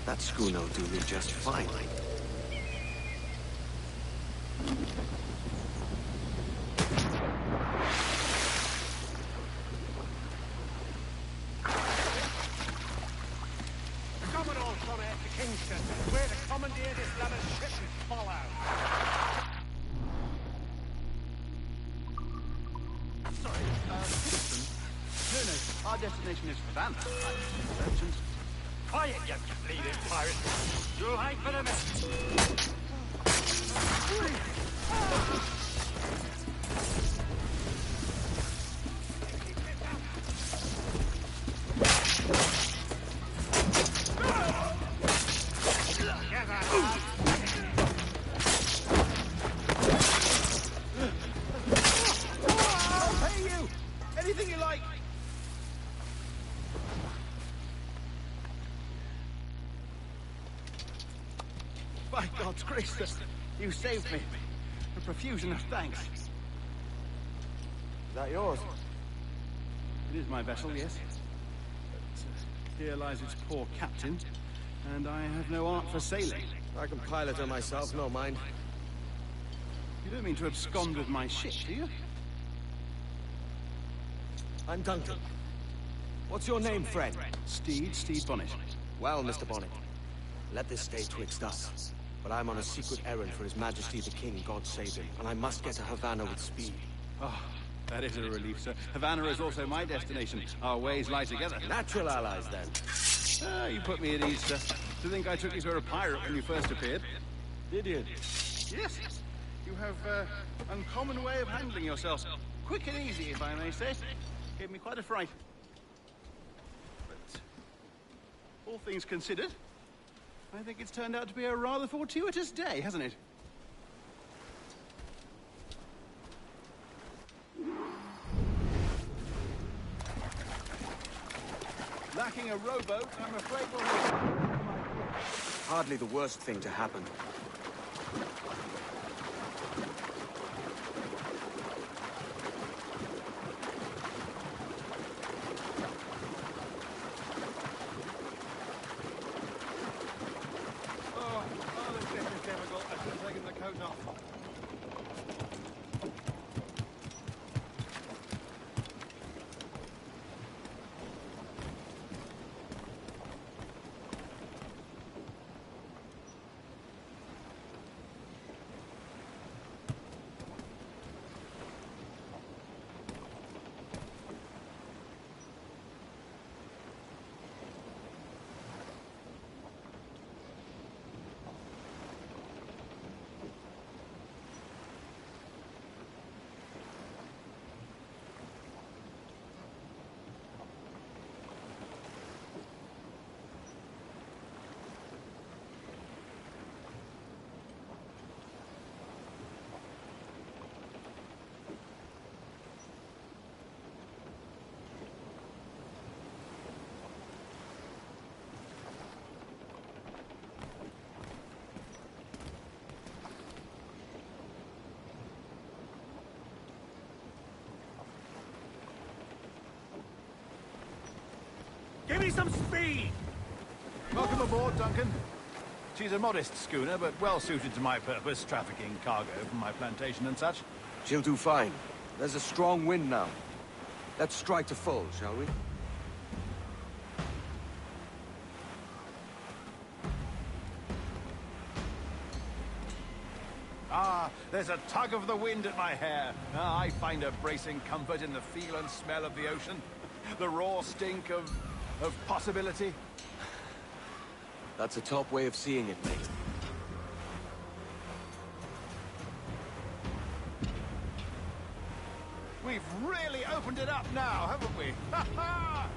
That schooner will do me just fine. Commodore from here to Kingston, where the commandeer this ladder's ship and follow. Sorry, Kingston? No, our destination is Havana. Merchant. Quiet, you bleeding pirate. You'll hang for the mess. I'll pay you! Anything you like! By God's grace, you saved me. A profusion of thanks. Is that yours? It is my vessel, yes. But here lies its poor captain, and I have no art for sailing. I can pilot her myself, no mind. You don't mean to abscond with my ship, do you? I'm Duncan. What's your name, friend? Stede Bonnet. Well, Mr. Bonnet, let this stay twixt us. But I'm on a secret errand for His Majesty the King, God save him, and I must get to Havana with speed. Oh, that is a relief, sir. Havana is also my destination. Our ways lie together. Natural allies, then. Ah, you put me at ease, sir. To think I took you for a pirate when you first appeared. Did you? Yes. You have uncommon way of handling yourself. Quick and easy, if I may say. Gave me quite a fright. But all things considered, I think it's turned out to be a rather fortuitous day, hasn't it? Lacking a rowboat, I'm afraid we'll have... Hardly the worst thing to happen. This is difficult. I should have taken the coat off. Give me some speed! Welcome aboard, Duncan. She's a modest schooner, but well suited to my purpose, trafficking cargo from my plantation and such. She'll do fine. There's a strong wind now. Let's strike to full, shall we? Ah, there's a tug of the wind at my hair. Ah, I find a bracing comfort in the feel and smell of the ocean. The raw stink of possibility. That's a top way of seeing it, mate. We've really opened it up now, haven't we? Ha ha!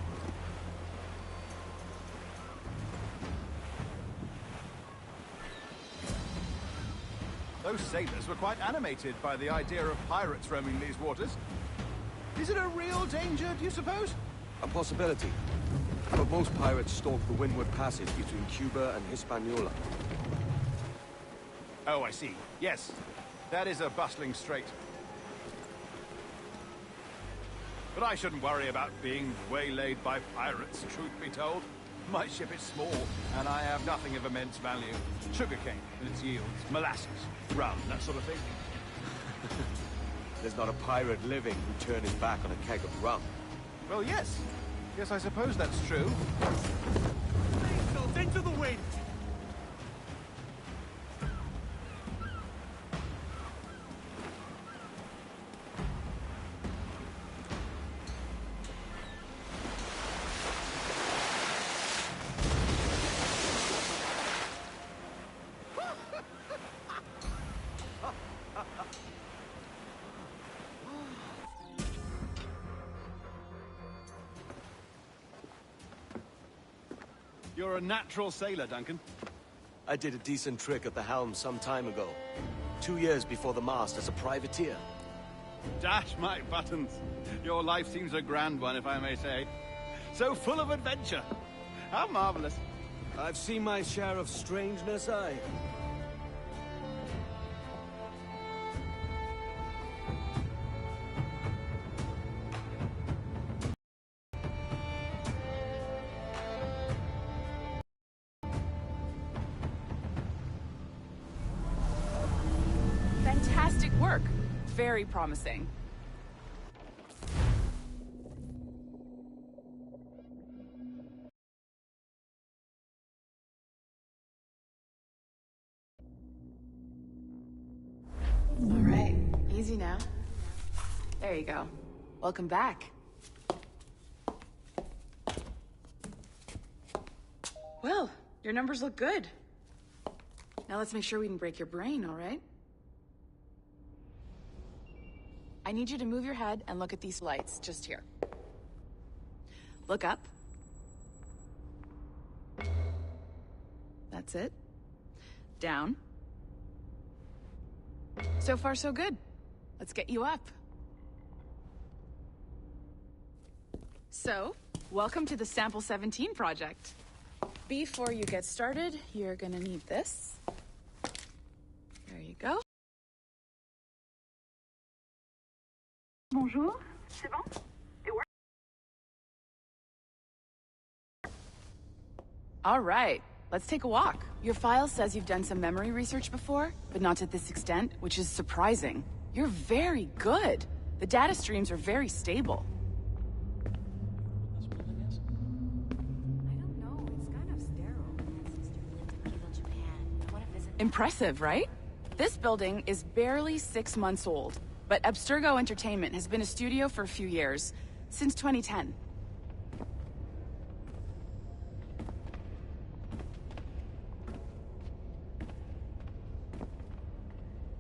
Those sailors were quite animated by the idea of pirates roaming these waters. Is it a real danger, do you suppose? A possibility. But most pirates stalk the windward passage between Cuba and Hispaniola. Oh, I see. Yes, that is a bustling strait. But I shouldn't worry about being waylaid by pirates, truth be told. My ship is small, and I have nothing of immense value. Sugarcane and its yields, molasses, rum, that sort of thing. There's not a pirate living who'd turn his back on a keg of rum. Well, yes. Yes, I suppose that's true. Sails into the wind! You're a natural sailor, Duncan. I did a decent trick at the helm some time ago. 2 years before the mast as a privateer. Dash my buttons. Your life seems a grand one, if I may say. So full of adventure. How marvelous. I've seen my share of strangeness, aye. Fantastic work. Very promising. All right, easy now. There you go. Welcome back. Well, your numbers look good. Now let's make sure we didn't break your brain, all right? I need you to move your head and look at these lights just here. Look up. That's it. Down. So far, so good. Let's get you up. So, welcome to the Sample 17 project. Before you get started, you're gonna need this. There you go. Bonjour, c'est bon? It works? All right, let's take a walk. Your file says you've done some memory research before, but not to this extent, which is surprising. You're very good. The data streams are very stable. I don't know. It's kind of sterile. My sister lived in medieval Japan. I want to visit. Impressive, right? This building is barely 6 months old, but Abstergo Entertainment has been a studio for a few years, since 2010.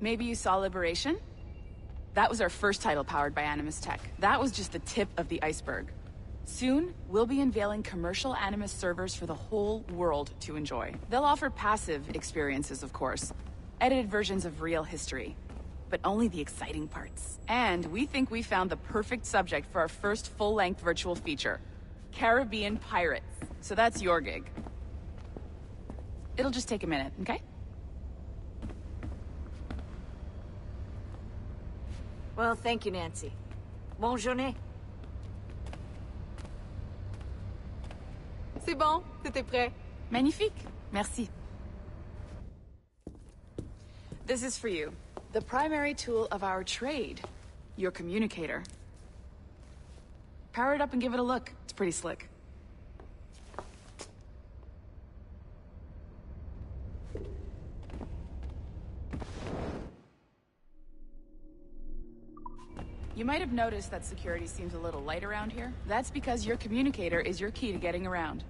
Maybe you saw Liberation? That was our first title powered by Animus Tech. That was just the tip of the iceberg. Soon, we'll be unveiling commercial Animus servers for the whole world to enjoy. They'll offer passive experiences, of course. Edited versions of real history. But only the exciting parts. And we think we found the perfect subject for our first full-length virtual feature. Caribbean pirates. So that's your gig. It'll just take a minute, okay? Well, thank you, Nancy. Bonne journée. C'est bon, c'était prêt. Magnifique. Merci. This is for you. The primary tool of our trade. Your communicator. Power it up and give it a look. It's pretty slick. You might have noticed that security seems a little light around here. That's because your communicator is your key to getting around.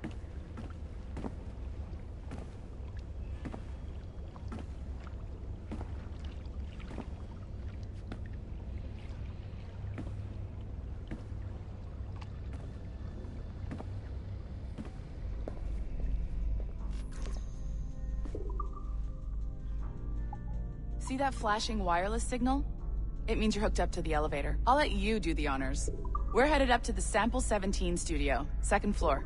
See that flashing wireless signal? It means you're hooked up to the elevator. I'll let you do the honors. We're headed up to the Sample 17 studio, 2nd floor.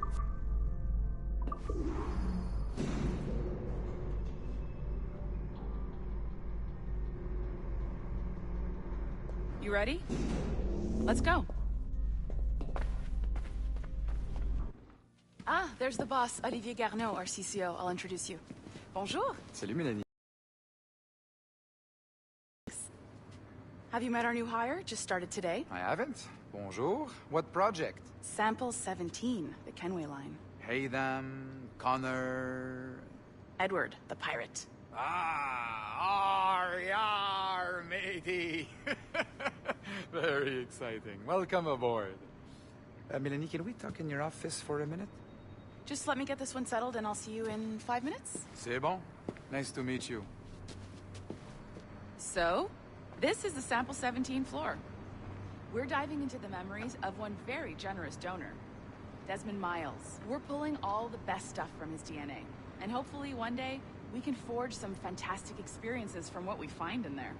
You ready? Let's go. Ah, there's the boss, Olivier Garneau, our CCO. I'll introduce you. Bonjour. Salut, Mélanie. Have you met our new hire? Just started today. I haven't. Bonjour. What project? Sample 17, the Kenway line. Hey them, Connor... Edward, the pirate. Ah, yarr, matey. Very exciting. Welcome aboard. Mélanie, can we talk in your office for a minute? Just let me get this one settled and I'll see you in 5 minutes. C'est bon. Nice to meet you. So, this is the Sample 17 floor. We're diving into the memories of one very generous donor, Desmond Miles. We're pulling all the best stuff from his DNA. And hopefully one day, we can forge some fantastic experiences from what we find in there.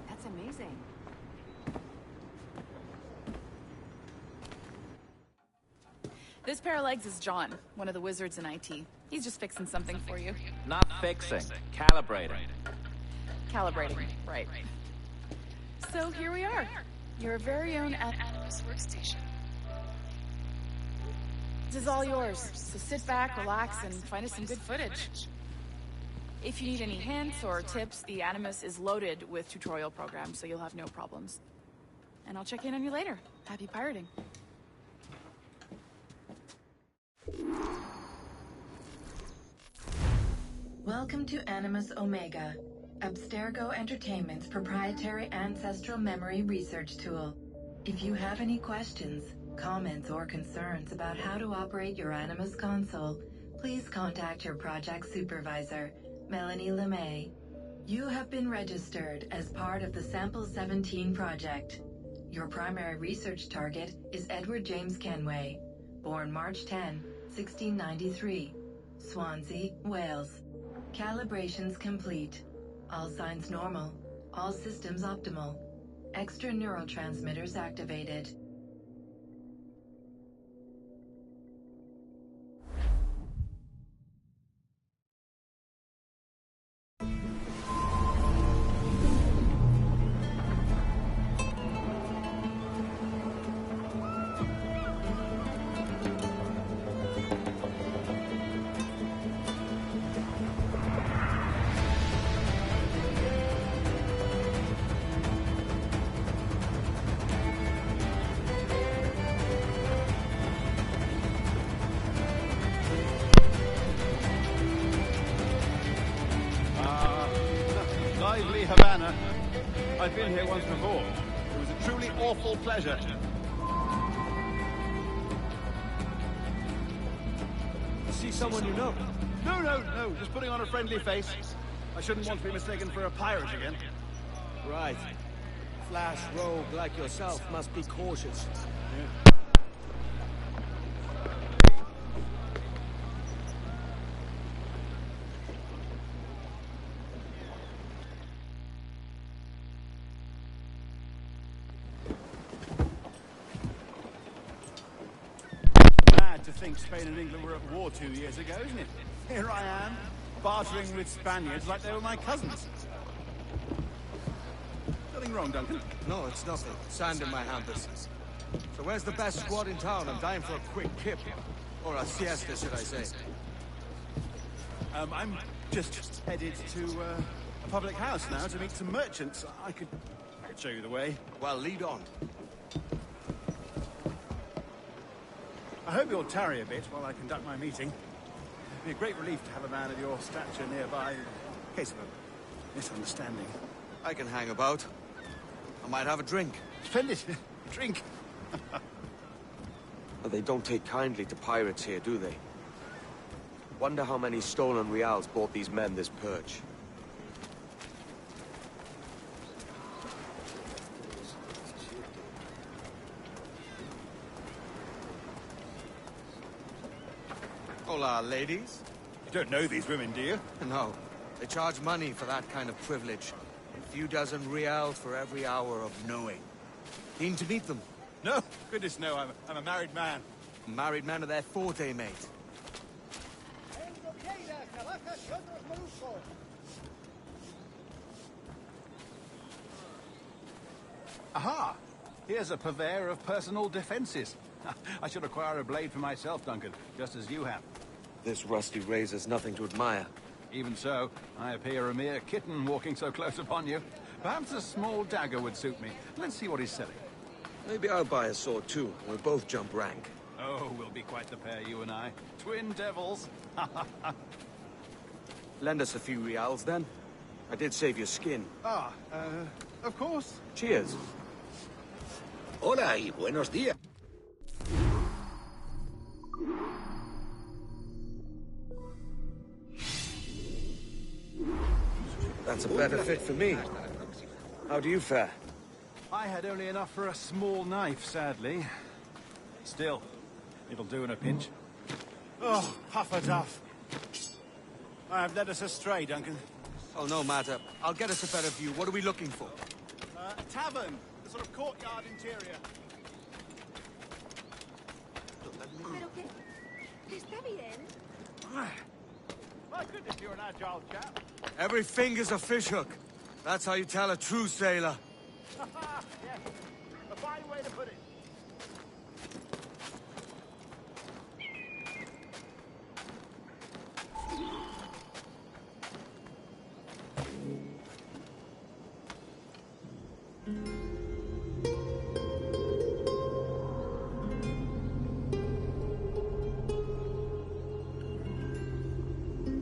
That's amazing. This pair of legs is John, one of the wizards in IT. He's just fixing something for you. Not fixing, calibrating. Calibrating, right. So here we are, your very own Animus workstation. This is all yours, so sit back, relax, and find us some good footage. If you need any hints or tips, the Animus is loaded with tutorial programs, so you'll have no problems. And I'll check in on you later. Happy pirating. Welcome to Animus Omega, Abstergo Entertainment's proprietary ancestral memory research tool. If you have any questions, comments, or concerns about how to operate your Animus console, please contact your project supervisor, Melanie LeMay. You have been registered as part of the Sample 17 project. Your primary research target is Edward James Kenway, born March 10, 1693, Swansea, Wales. Calibrations complete. All signs normal. All systems optimal. Extra neurotransmitters activated. Lively Havana. I've been here once before. It was a truly awful pleasure. See someone you know? No. Just putting on a friendly face. I shouldn't want to be mistaken for a pirate again. Right. Flash rogue like yourself must be cautious. Yeah. To think Spain and England were at war 2 years ago, isn't it? Here I am, bartering with Spaniards like they were my cousins. Nothing wrong, Duncan? No, it's nothing. Sand in my hampers. So where's the best squad in town? I'm dying for a quick kip. Or a siesta, should I say. I'm just headed to a public house now to meet some merchants. I could show you the way. Well, lead on. I hope you'll tarry a bit while I conduct my meeting. It'd be a great relief to have a man of your stature nearby in case of a misunderstanding. I can hang about. I might have a drink. Splendid. Drink. But they don't take kindly to pirates here, do they? Wonder how many stolen reals bought these men this perch. Hola, ladies. You don't know these women, do you? No. They charge money for that kind of privilege. A few dozen reals for every hour of knowing. Keen to meet them? No. Goodness, no. I'm a married man. Married men are their forte, mate. Aha! Here's a purveyor of personal defenses. I should acquire a blade for myself, Duncan, just as you have. This rusty razor's nothing to admire. Even so, I appear a mere kitten walking so close upon you. Perhaps a small dagger would suit me. Let's see what he's selling. Maybe I'll buy a sword too. We'll both jump rank. Oh, we'll be quite the pair, you and I. Twin devils. Lend us a few reals, then. I did save your skin. Of course. Cheers. Hola y buenos días. That's a better fit for me. How do you fare? I had only enough for a small knife, sadly. Still, it'll do in a pinch. Oh, Pufferduff. I have led us astray, Duncan. Oh, no matter. I'll get us a better view. What are we looking for? A tavern. A sort of courtyard interior. ¿Pero qué? ¿Está bien? My goodness, you're an agile chap. Every finger's a fishhook. That's how you tell a true sailor. Yes, a fine way to put it.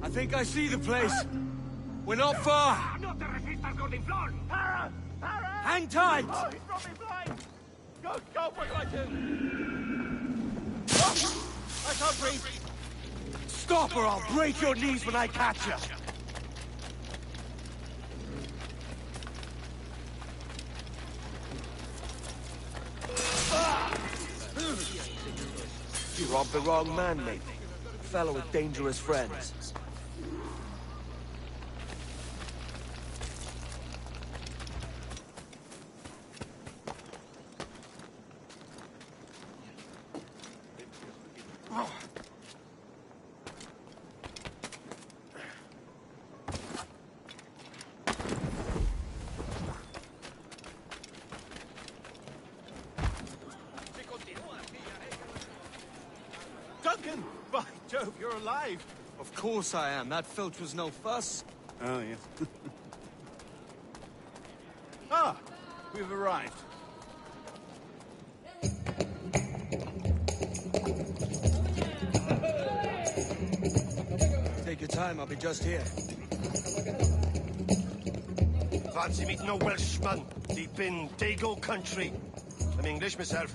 I think I see the place. We're not far. ¡No te resistas, gordinflón! Para! Para! Hang tight! Oh, he's brought me blind! Go, what do I do? I can't breathe. Stop or I'll break your knees when I catch you. You robbed the wrong man, mate. Fellow with dangerous friends. Duncan! By Jove, you're alive. Of course I am. That filch was no fuss. Oh, yes. Ah, we've arrived. Take your time, I'll be just here. Fancy meeting a Welshman deep in Dago country. I'm English myself.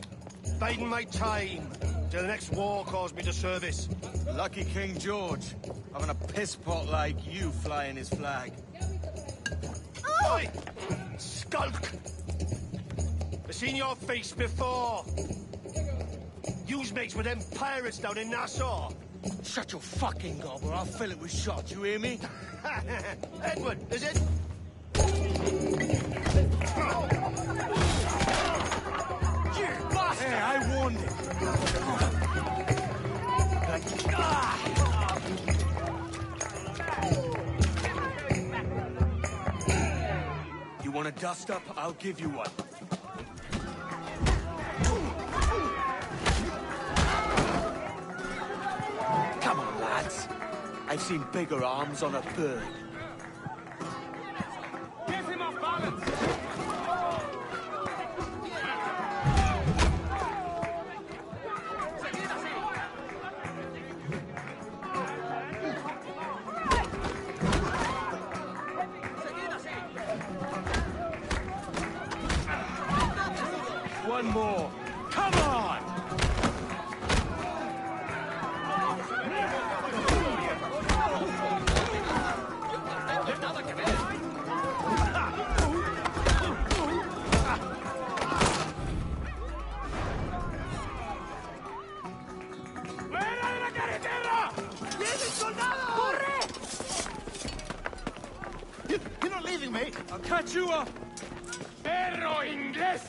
Biding my time till the next war calls me to service. Lucky King George, having a piss pot like you flying his flag. Oi! Skulk! I've seen your face before. You's mates with them pirates down in Nassau. Shut your fucking gob or I'll fill it with shots, you hear me? Edward, is it? You bastard! Hey, I warned him. You want a dust-up? I'll give you one. Come on, lads. I've seen bigger arms on a bird. Get him off balance! One more. Come on! ¡Fuera de la carretera! ¡Vienen soldados! ¡Corre! You're not leaving me. I'll catch you up! ¡Perro inglés!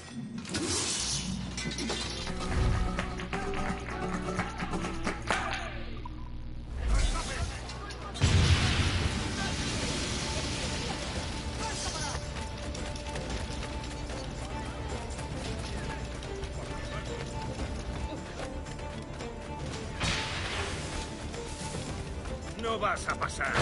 vas a pasar.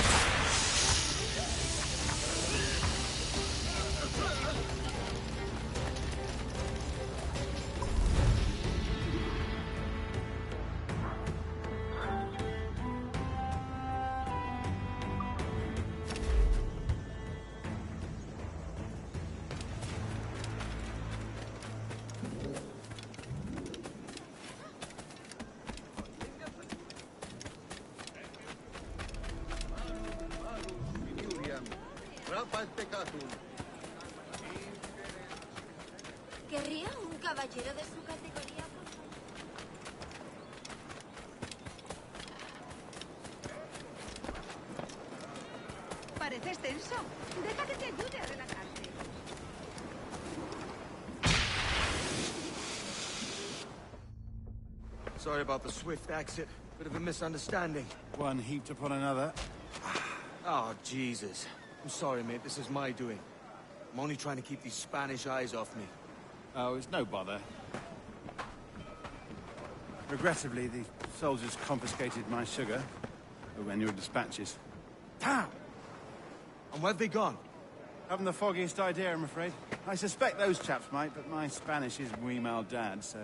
¿Querría un caballero de su categoría? Pareces tenso. Deja que te ayude a relajarte. Sorry about the swift exit. Bit of a misunderstanding. One heaped upon another. Oh, Jesus. I'm sorry, mate. This is my doing. I'm only trying to keep these Spanish eyes off me. Oh, it's no bother. Regrettably, the soldiers confiscated my sugar when your dispatches. Damn! And where've they gone? Haven't the foggiest idea, I'm afraid. I suspect those chaps might, but my Spanish is muy mal dad, so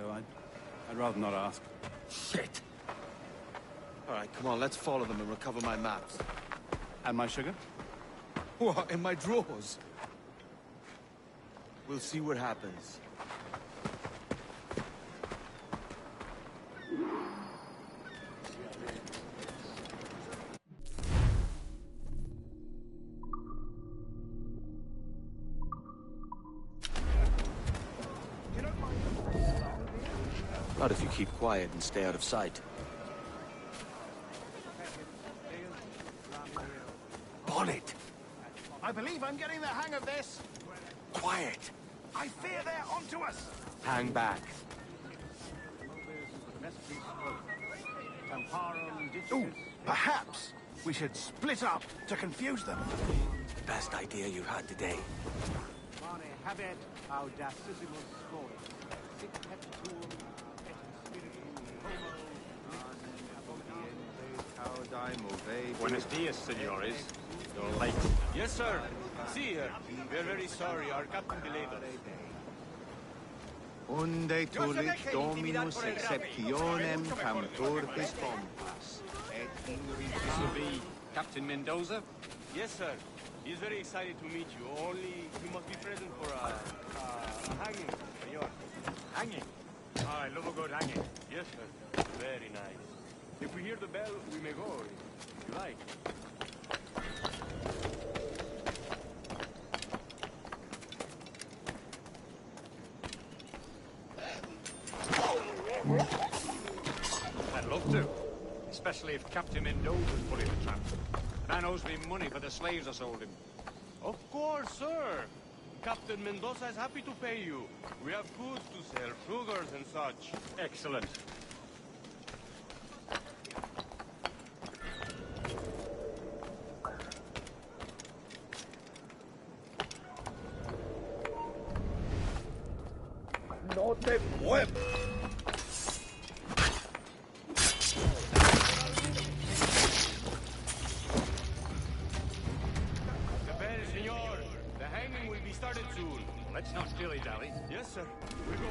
I'd rather not ask. Shit! All right, come on, let's follow them and recover my maps. And my sugar? What, in my drawers? We'll see what happens. Not if you keep quiet and stay out of sight. Bonnet! I believe I'm getting the hang of this. Quiet! I fear they're onto us. Hang back. Ooh, perhaps we should split up to confuse them. Best idea you had today. Buenos dias, senores. You're late. Yes, sir. See, we're very sorry. Our captain delayed us. Unde tulit dominus exceptionem cantortis pompas. This will be Captain Mendoza? Yes, sir. He's very excited to meet you. Only you must be present for a hanging, senor. Hanging? Oh, I love a good hanging. Yes, sir. Very nice. If we hear the bell, we may go, if you like. I'd love to. Especially if Captain Mendoza's pulling the trap. And owes me money for the slaves I sold him. Of course, sir. Captain Mendoza is happy to pay you. We have goods to sell, sugars and such. Excellent. No te muevas. The bell, senor. The hanging will be started soon. Let's not dilly-dally. Yes, sir. We go.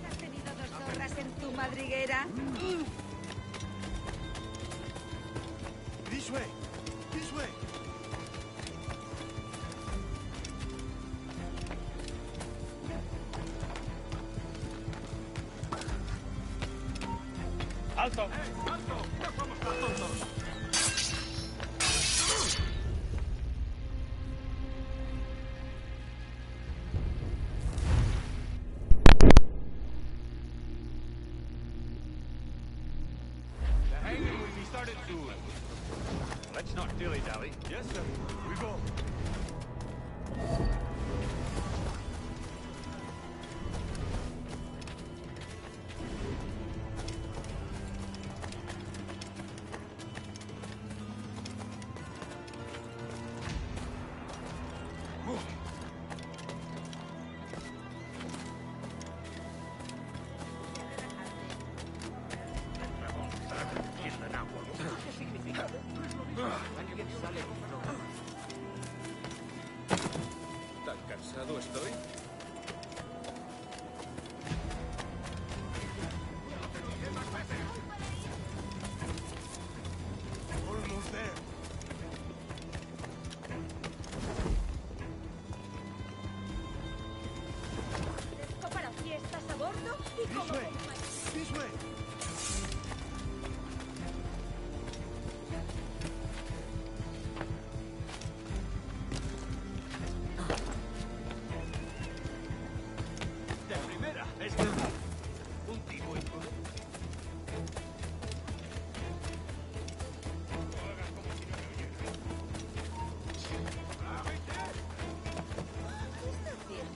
¿Has tenido dos zorras en tu madriguera? This way! This way! ¡Alto! ¡Alto! ¡No somos tan tontos! started soon. Let's not dilly-dally. Yes, sir. We go. ¿Tan cansado estoy? Almost there. Esto para fiestas a bordo y This como... way. This way. De primera, un tipo y... ¿Qué está haciendo?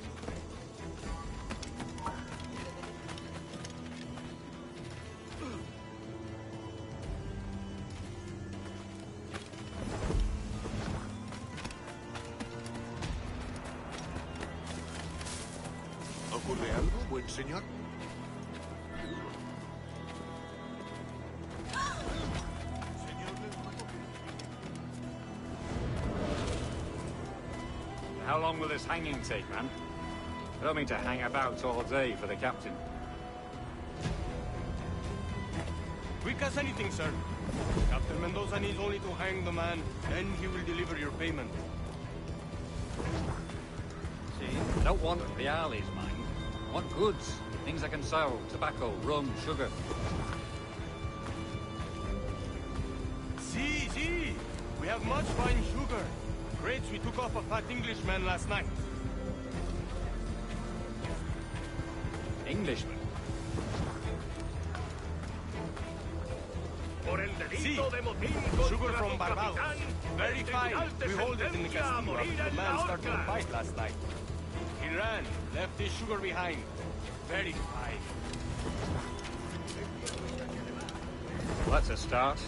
¿Ocurre algo, buen señor? How long will this hanging take, man? I don't mean to hang about all day for the captain. Quick as anything, sir. Captain Mendoza needs only to hang the man, then he will deliver your payment. See, I don't want reales, mind. I want goods. Things I can sell. Tobacco, rum, sugar. See. We have much fine sugar. Crates we took off a fat Englishman last night. Englishman? Por el delito de motín sugar from Barbados. Very fine. We hold it in the castillo after the man started a fight last night. He ran, left his sugar behind. Very fine. Well, that's a start.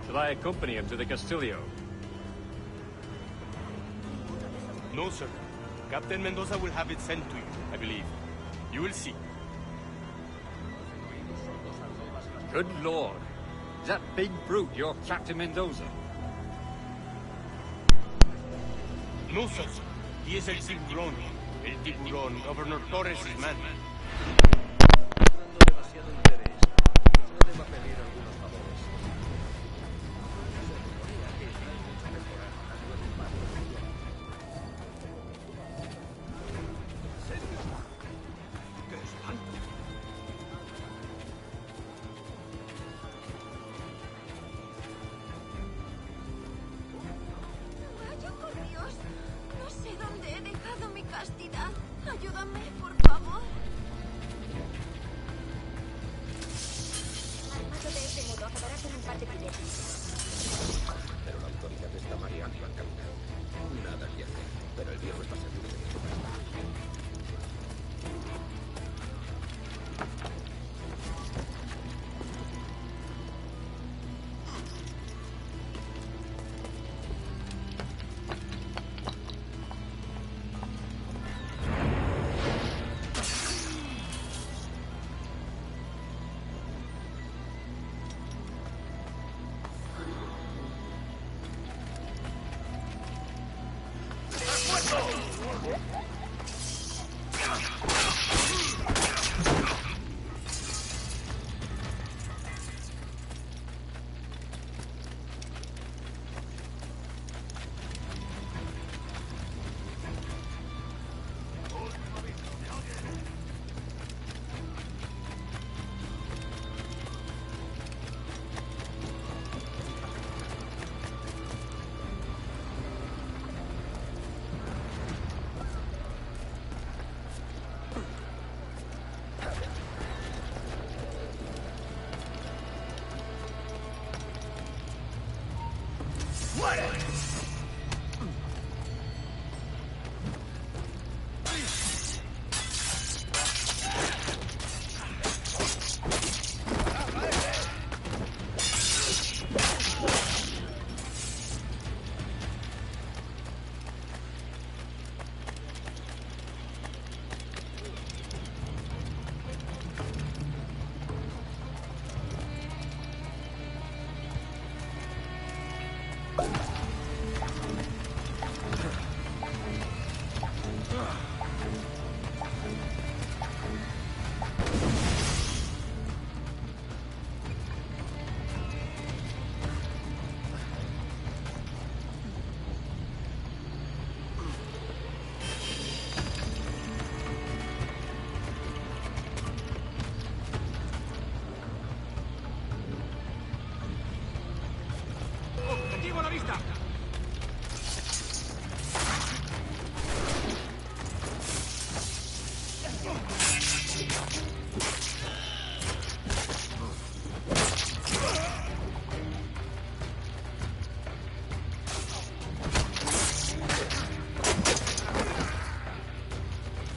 Shall I accompany him to the Castillo? No, sir. Captain Mendoza will have it sent to you, I believe. You will see. Good Lord. Is that big brute your Captain Mendoza? No, sir. He is el tiburón. El tiburón, Governor Torres' man. Mostrando demasiado interés. No deba pedir algunos favores. Se rumorea que está en mucha mejora las nuevas barcos. ¿En serio? ¡Qué espanto! Vaya por Dios. No sé dónde he dejado mi castidad. Ayúdame, por favor. Armado de ese modo acabará con un par de billetes. Pero la autoridad está mareando al capitán. Nada que hacer, pero el viejo está seguro de que...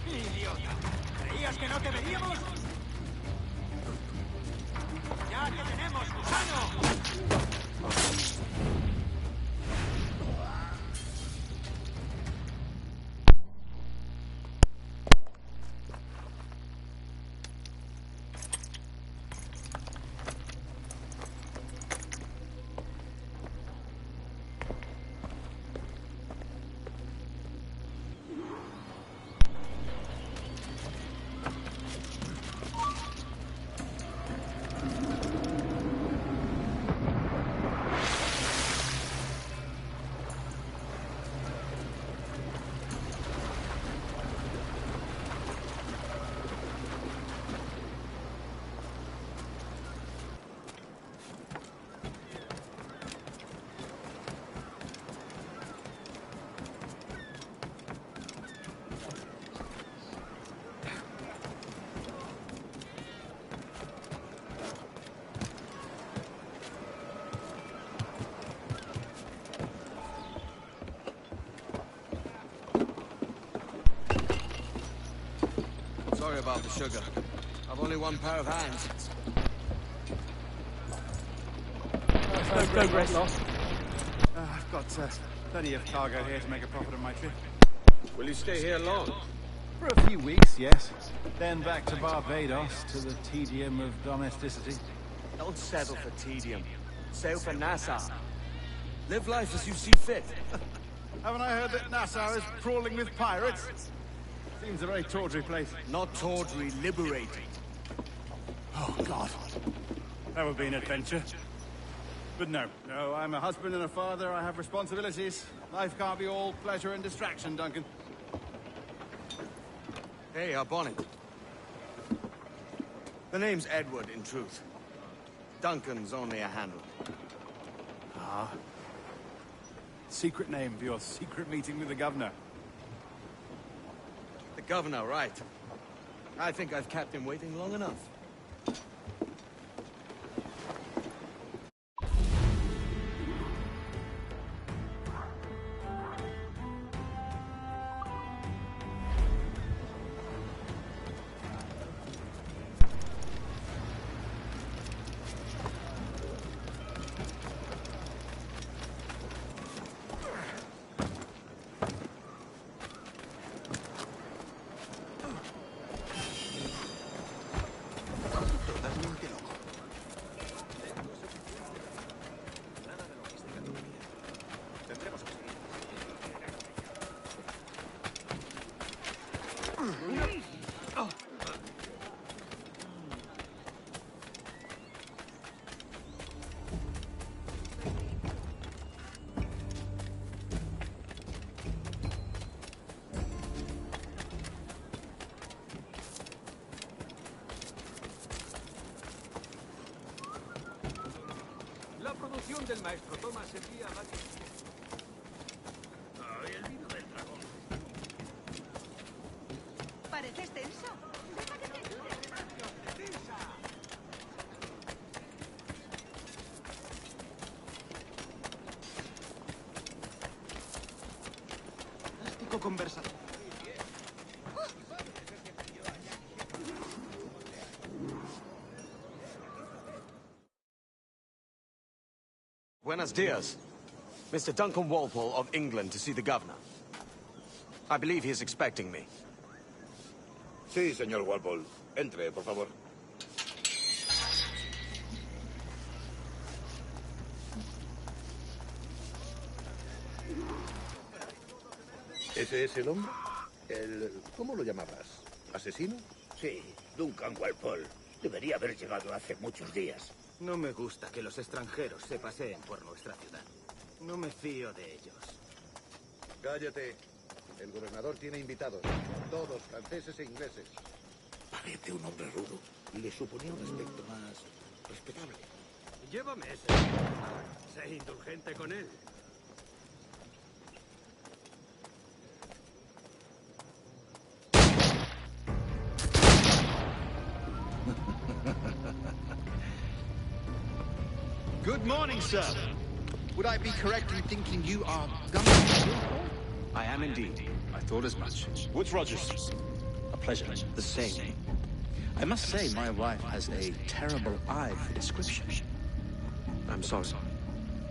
¡Idiota! ¿Creías que no te veríamos? ¡Ya te tenemos, gusano! Sorry about the sugar. I've only one pair of hands. No great loss. I've got plenty of cargo here to make a profit on my trip. Will you stay here long? For a few weeks, yes. Then back to Barbados to the tedium of domesticity. Don't settle for tedium. Sail for Nassau. Live life as you see fit. Haven't I heard that Nassau is crawling with pirates? Seems a very tawdry place. Not tawdry, liberating. Oh, God. That would be an adventure. But no, I'm a husband and a father. I have responsibilities. Life can't be all pleasure and distraction, Duncan. Hey, our bonnet. The name's Edward, in truth. Duncan's only a handle. Ah. Secret name for your secret meeting with the governor. The governor, right. I think I've kept him waiting long enough. La producción del maestro Thomas envía varios... Ay, el vino del dragón. ¿Pareces tenso? Deja que te ayude. Fantástico conversador. Buenos dias. Mr. Duncan Walpole of England to see the governor. I believe he is expecting me. Sí, señor Walpole. Entre, por favor. ¿Ese es el hombre? ¿Cómo lo llamabas? ¿Asesino? Sí, Duncan Walpole. Debería haber llegado hace muchos días. No me gusta que los extranjeros se paseen por nuestra ciudad. No me fío de ellos. Cállate. El gobernador tiene invitados. Todos franceses e ingleses. Parece un hombre rudo. Le suponía un aspecto más respetable. Llévame ese. Sé indulgente con él. Good morning, sir. Would I be correct in thinking you are Duncan? I am indeed. I thought as much. Woods Rogers. A pleasure. The same. I must say, my wife has a terrible eye for description. I'm sorry.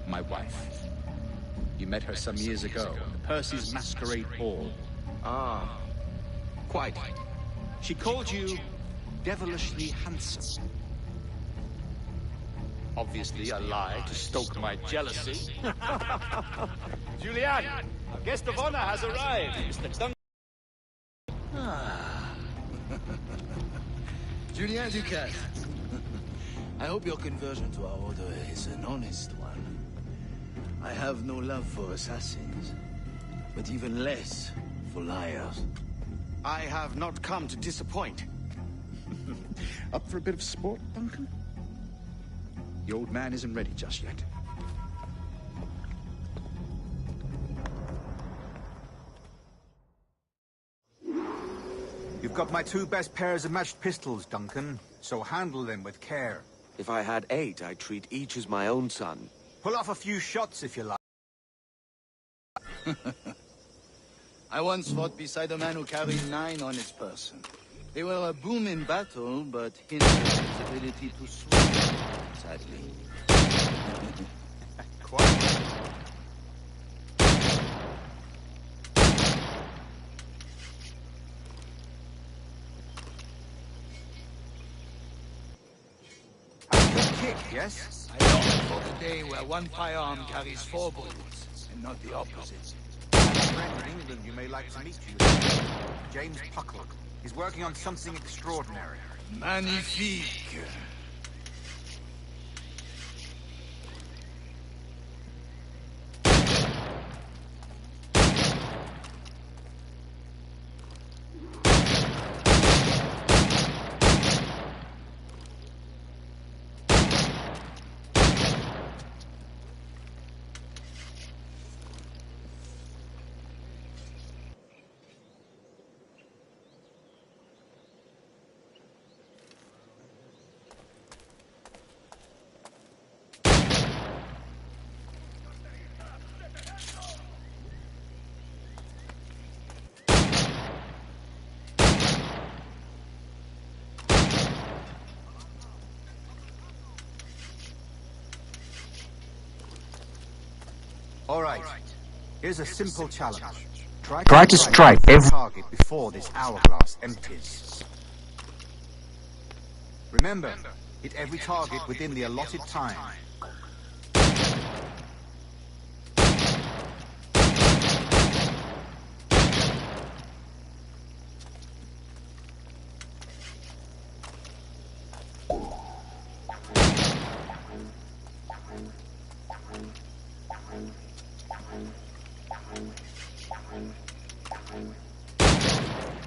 My wife. You met her some years ago at Percy's Masquerade Ball. Ah, quite. She called you devilishly handsome. Obviously a lie to stoke my jealousy. Julian, our guest of honor has arrived, Mr. Duncan. Julien Ducat. I hope your conversion to our order is an honest one. I have no love for assassins, but even less for liars. I have not come to disappoint. Up for a bit of sport, Duncan? The old man isn't ready just yet. You've got my 2 best pairs of matched pistols, Duncan, so handle them with care. If I had 8, I'd treat each as my own son. Pull off a few shots if you like. I once fought beside a man who carried 9 on his person. They were a boom in battle, but hindered his ability to swim, sadly. Quite. Kick, yes? I long for the day where one firearm carries 4 bullets, and not the opposite. I have a friend in England you may like to meet you. James Puckle. He's working on something extraordinary. Magnifique! All right. Here's a simple challenge. Try to strike every target before this hourglass empties. Remember, hit every target within the allotted time.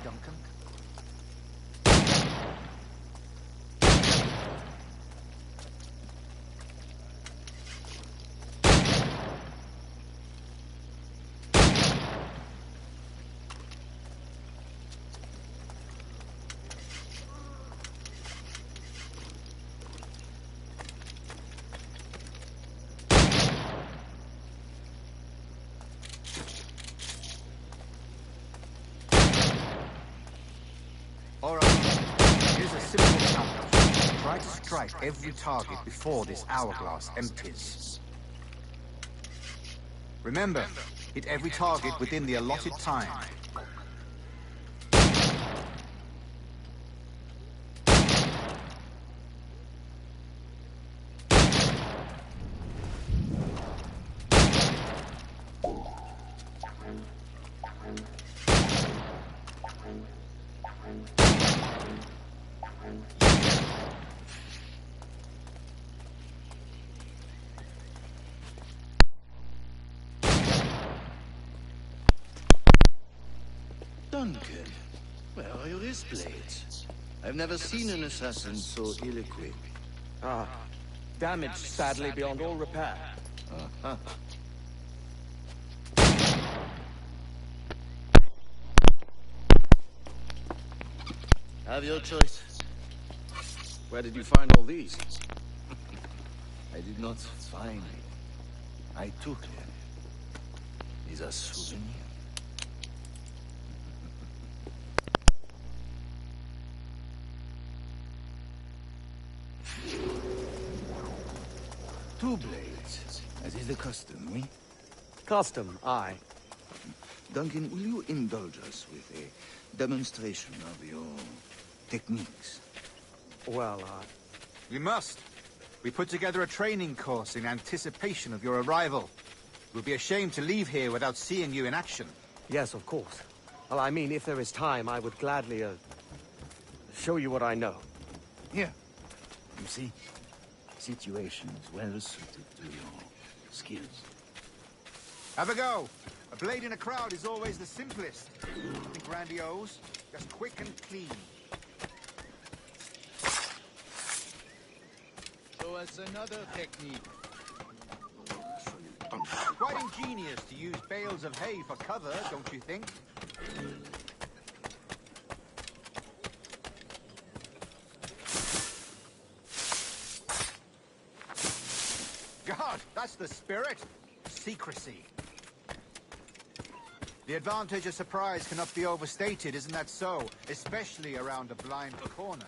Duncan? All right, here's a simple challenge. Try to strike every target before this hourglass empties. Remember, hit every target within the allotted time. Duncan, where are your wrist blades? I've never seen an assassin so ill-equipped. Ah, damaged sadly beyond all repair. Uh-huh. Have your choice. Where did you find all these? I did not find it. I took it. Is a souvenir. Two blades, as is the custom, oui? Custom, aye. Duncan, will you indulge us with a demonstration of your techniques? Well, We must. We put together a training course in anticipation of your arrival. We'll be ashamed to leave here without seeing you in action. Yes, of course. Well, I mean, if there is time, I would gladly, show you what I know. Here. You see, situations well suited to your skills. Have a go. A blade in a crowd is always the simplest. Nothing grandiose, just quick and clean. So as another technique. Quite ingenious to use bales of hay for cover, don't you think? God, that's the spirit. Secrecy. The advantage of surprise cannot be overstated, isn't that so? Especially around a blind corner.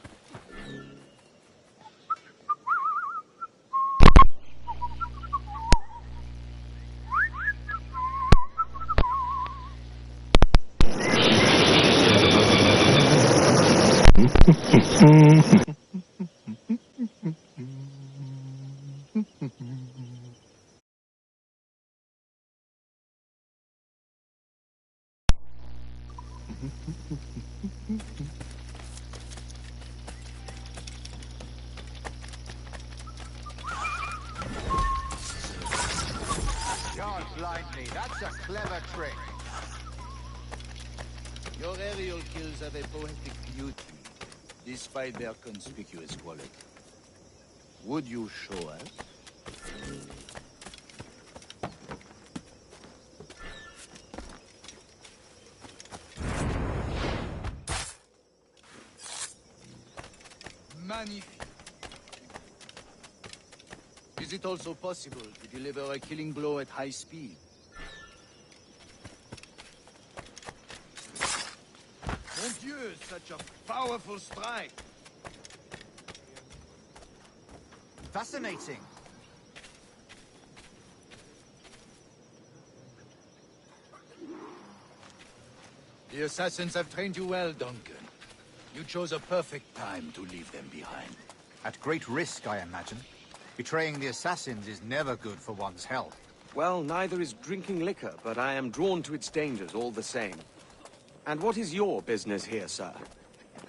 God blind me, that's a clever trick. Your aerial kills have a poetic beauty, despite their conspicuous quality. Would you show us? Magnifique. Is it also possible to deliver a killing blow at high speed? Mon Dieu, such a powerful strike! Fascinating. The assassins have trained you well, Duncan. You chose a perfect time to leave them behind. At great risk, I imagine. Betraying the assassins is never good for one's health. Well, neither is drinking liquor, but I am drawn to its dangers all the same. And what is your business here, sir?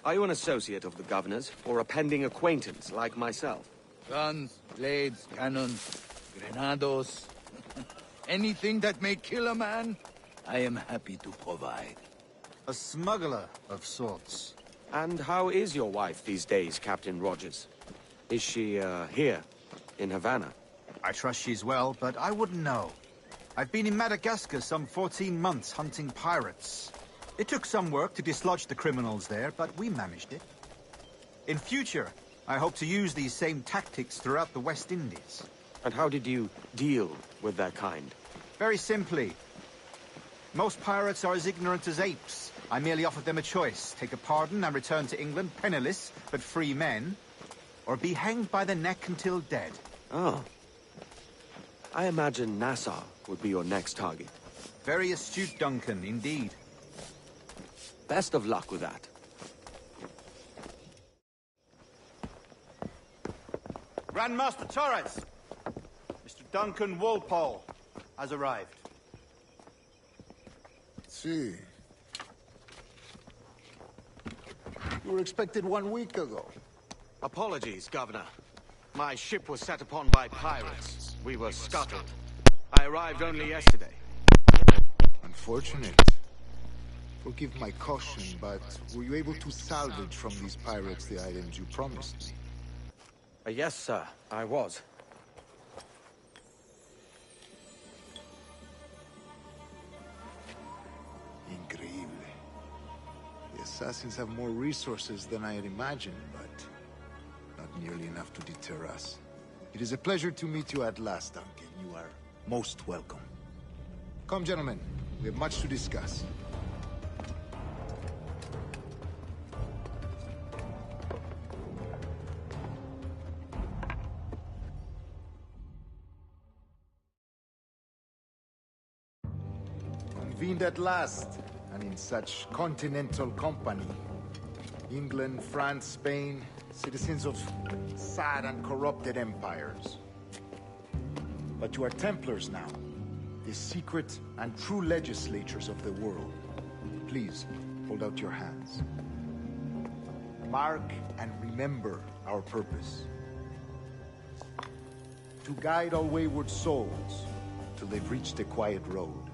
Are you an associate of the governor's, or a pending acquaintance like myself? Guns, blades, cannons, grenados. Anything that may kill a man, I am happy to provide. A smuggler of sorts. And how is your wife these days, Captain Rogers? Is she, here, in Havana? I trust she's well, but I wouldn't know. I've been in Madagascar some 14 months hunting pirates. It took some work to dislodge the criminals there, but we managed it. In future, I hope to use these same tactics throughout the West Indies. And how did you deal with that kind? Very simply. Most pirates are as ignorant as apes. I merely offered them a choice. Take a pardon and return to England penniless, but free men. Or be hanged by the neck until dead. Oh. I imagine Nassau would be your next target. Very astute, Duncan, indeed. Best of luck with that. Grandmaster Torres! Mr. Duncan Walpole has arrived. See. You were expected 1 week ago. Apologies, Governor. My ship was set upon by pirates. We were scuttled. I arrived only yesterday. Unfortunate. Forgive my caution, but were you able to salvage from these pirates the items you promised me? Yes, sir, I was. Increíble. The assassins have more resources than I had imagined, but not nearly enough to deter us. It is a pleasure to meet you at last, Duncan. You are most welcome. Come, gentlemen. We have much to discuss. Convened at last, and in such continental company. England, France, Spain, citizens of sad and corrupted empires. But you are Templars now, the secret and true legislatures of the world. Please, hold out your hands. Mark and remember our purpose. To guide all wayward souls till they've reached a quiet road.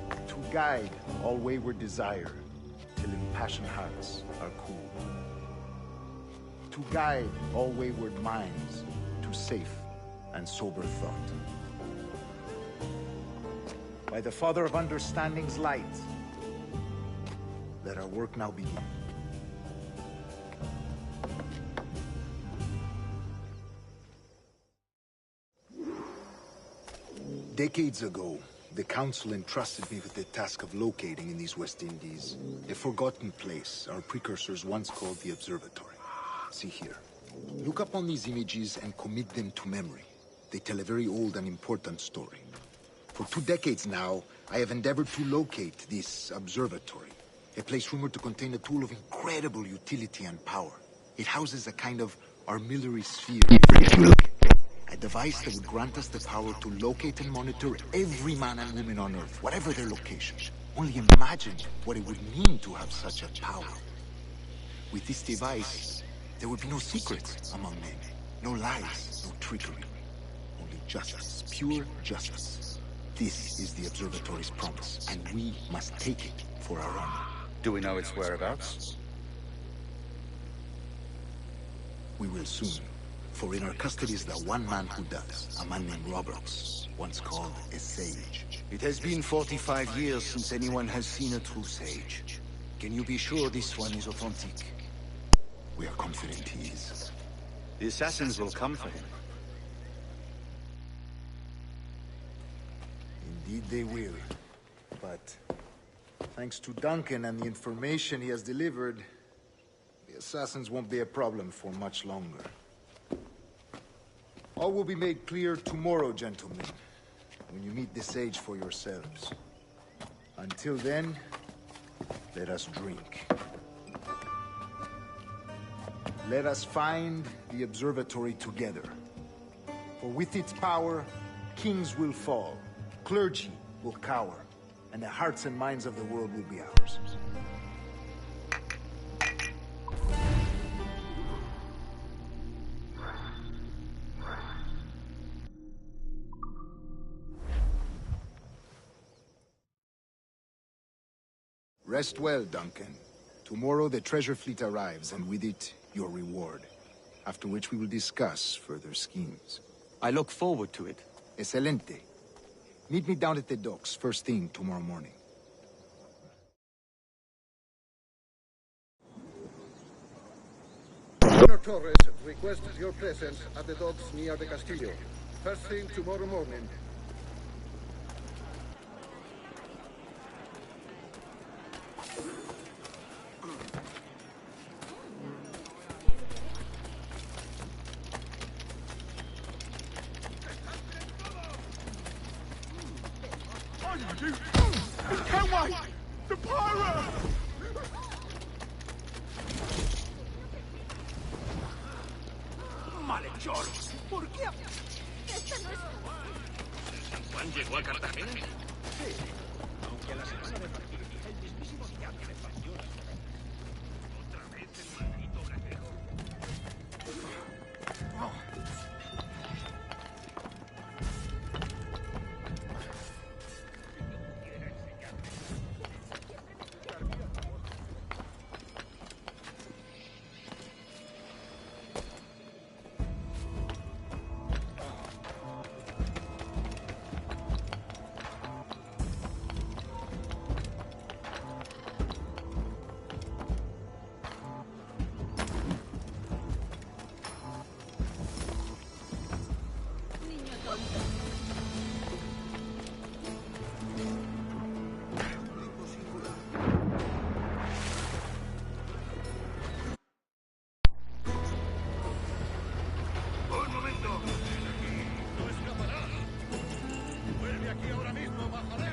To guide all wayward desire till impassioned hearts are cool. To guide all wayward minds to safe and sober thought. By the Father of Understanding's light, let our work now begin. Decades ago, the Council entrusted me with the task of locating in these West Indies a forgotten place our precursors once called the Observatory. See here. Look up on these images and commit them to memory. They tell a very old and important story. For 2 decades now, I have endeavored to locate this observatory, a place rumored to contain a tool of incredible utility and power. It houses a kind of armillary sphere, a device that would grant us the power to locate and monitor every man and woman on Earth, whatever their location. Only imagine what it would mean to have such a power. With this device, there would be no secrets among men, no lies, no trickery. Only justice, pure justice. This is the observatory's promise, and we must take it for our own. Do we know its whereabouts? We will soon. For in our custody is the one man who does, a man named Roberts, once called a sage. It has been 45 years since anyone has seen a true sage. Can you be sure this one is authentic? We are confident he is. The assassins will come for him. Indeed they will. But thanks to Duncan and the information he has delivered, the assassins won't be a problem for much longer. All will be made clear tomorrow, gentlemen, when you meet the sage for yourselves. Until then, let us drink. Let us find the observatory together. For with its power, kings will fall, clergy will cower, and the hearts and minds of the world will be ours. Rest well, Duncan. Tomorrow the treasure fleet arrives, and with it, your reward. After which we will discuss further schemes. I look forward to it. Excelente. Meet me down at the docks first thing tomorrow morning. Governor Torres requests your presence at the docks near the Castillo. First thing tomorrow morning. Kenway! The pirate! ¡Malhechores! ¿Por qué? Esta no es... ¿San Juan llegó a Cartagena? Sí, aunque a la semana de partir, el mismísimo diablo le partió las ¿Otra vez el maldito gallego? bajaré.